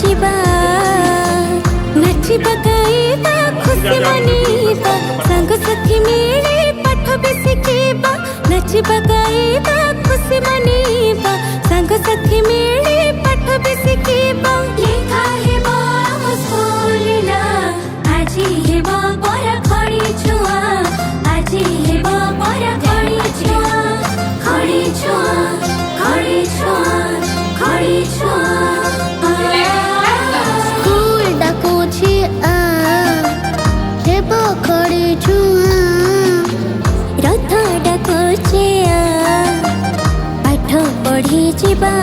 ଯିବା ନାଚିବା ଗାଇବା ଖୁସି ମନେଇବା ସାଙ୍ଗସାଥି ମିଳି ପାଠ ବି ଶିଖିବା ନାଚିବା ଗାଇବା ଖୁସି ମନେଇବା ସାଙ୍ଗସାଥି ମିଳି ପାଠ ବି ଶିଖିବା ଲେଖା ହେବ ଆମ ସ୍କୁଲ ନା ଆଜି ହେବ ପରା ଖଡ଼ି ଛୁଆ ଆଜି ହେବ ପରା ଖଡ଼ି ଛୁଆ ଖଡ଼ି ଛୁଆ ଖଡ଼ି ଛୁଆ ଖଡ଼ି ଛୁଆ ସ୍କୁଲ ଡାକୁଛି ହେବ ଖଡ଼ି ଛୁଆ ରଥ ଡାକୁଛି ପାଠ ପଢ଼ି ଯିବା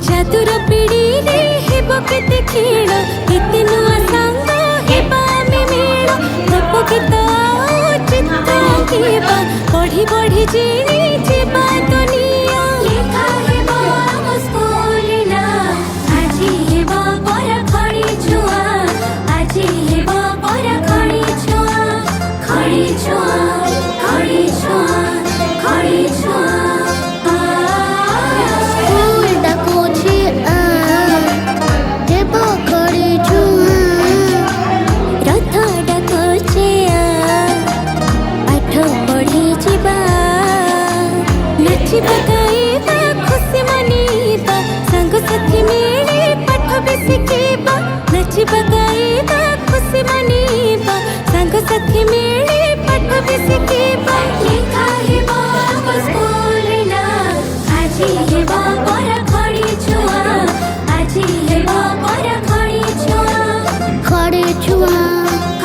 जादुर पीढ़ी रे हेबो केते खेल केते नुआ संग हेबा में मेल गप गीत चित्र केबा पढ़ी पढ़ी जीनी जीवा दुनिया लेखा हेबो हम स्कूल ना आजी हेबो परा खड़ी छुआ आजी हेबो परा खड़ी छुआ खड़ी छुआ खड़ी छुआ खड़ी छुआ नाचिबा गाइबा खुशी मनेबा साथी मिली पाठ भी शिखेबा नाचिबा गाइबा खुशी मनेबा साथी मिली पाठ भी शिखेबा लेखा हेबो हम स्कूल ना आजी हेबो परा खड़ी छुआ आजी हेबो परा खड़ी छुआ खड़ी छुआ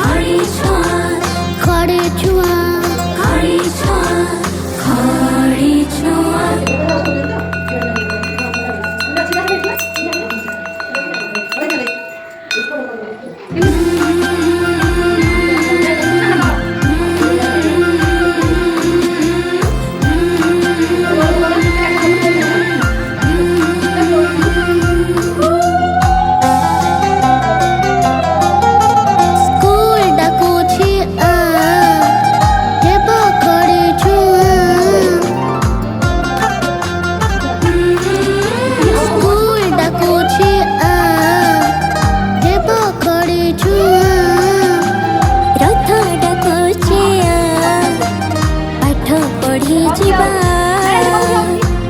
खड़ी छुआ खड़ी छुआ खड़ी छुआ खड़ी छुआ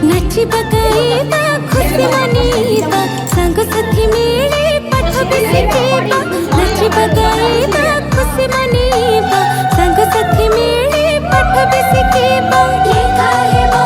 नाचिबा गाइबा खुशी मनेबा साथी मिली पाठ भी शिखेबा नाचिबा गाइबा खुशी मनेबा साथी मिली पाठ भी शिखेबा लेखा हेबो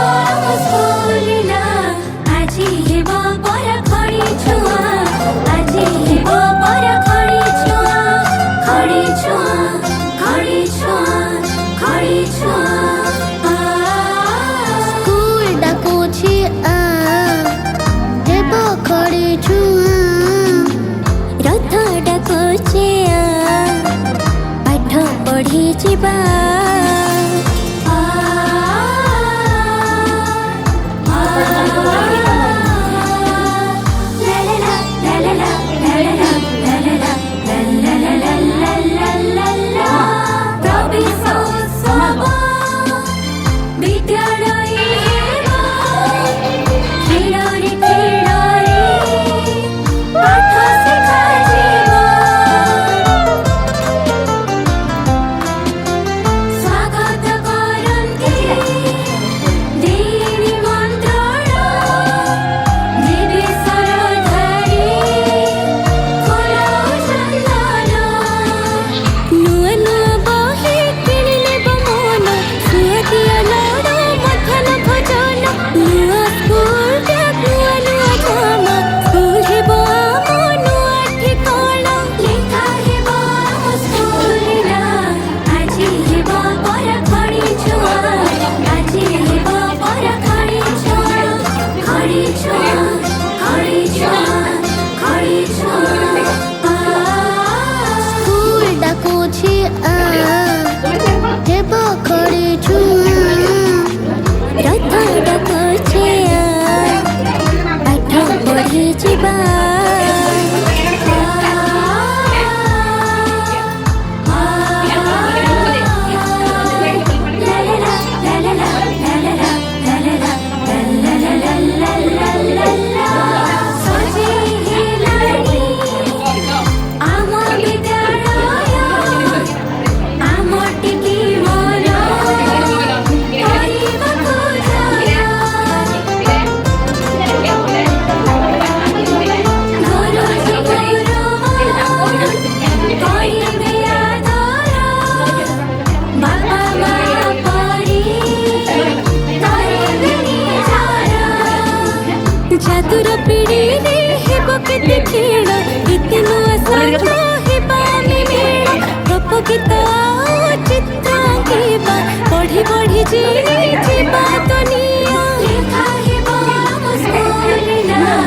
जीनी जीवा दुनिया ଲେଖା ହେବ ଆମ ସ୍କୁଲ ନାଁ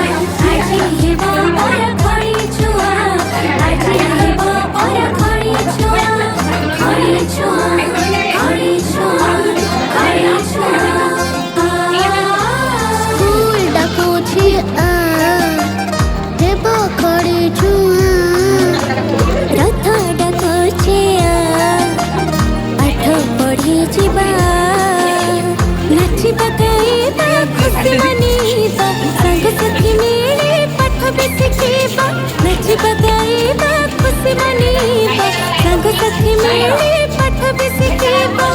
ଆଜି ହେବ ପରଖଣି ଛୁଆ ଆଜି ହେବ ପରଖଣି ଛୁଆ ଖଣି ଛୁଆ ଖଣି ଛୁଆ ଖଣି ଛୁଆ ସ୍କୁଲ ଡାକୁଛି ଆ ହେବ ଖଡ଼ି ଛୁଆ ରଥ ଡାକୁଛି ପାଠ ପଢ଼ି ଯିବା ନାଚିବା ଗାଇବା ଖୁସି ମନେଇବା ସାଙ୍ଗସାଥି ମିଳି ପାଠ ବି ଶିଖିବା ନାଚିବା ଗାଇବା ଖୁସି ମନେଇବା ସାଙ୍ଗସାଥି ମିଳି ପାଠ ବି ଶିଖିବା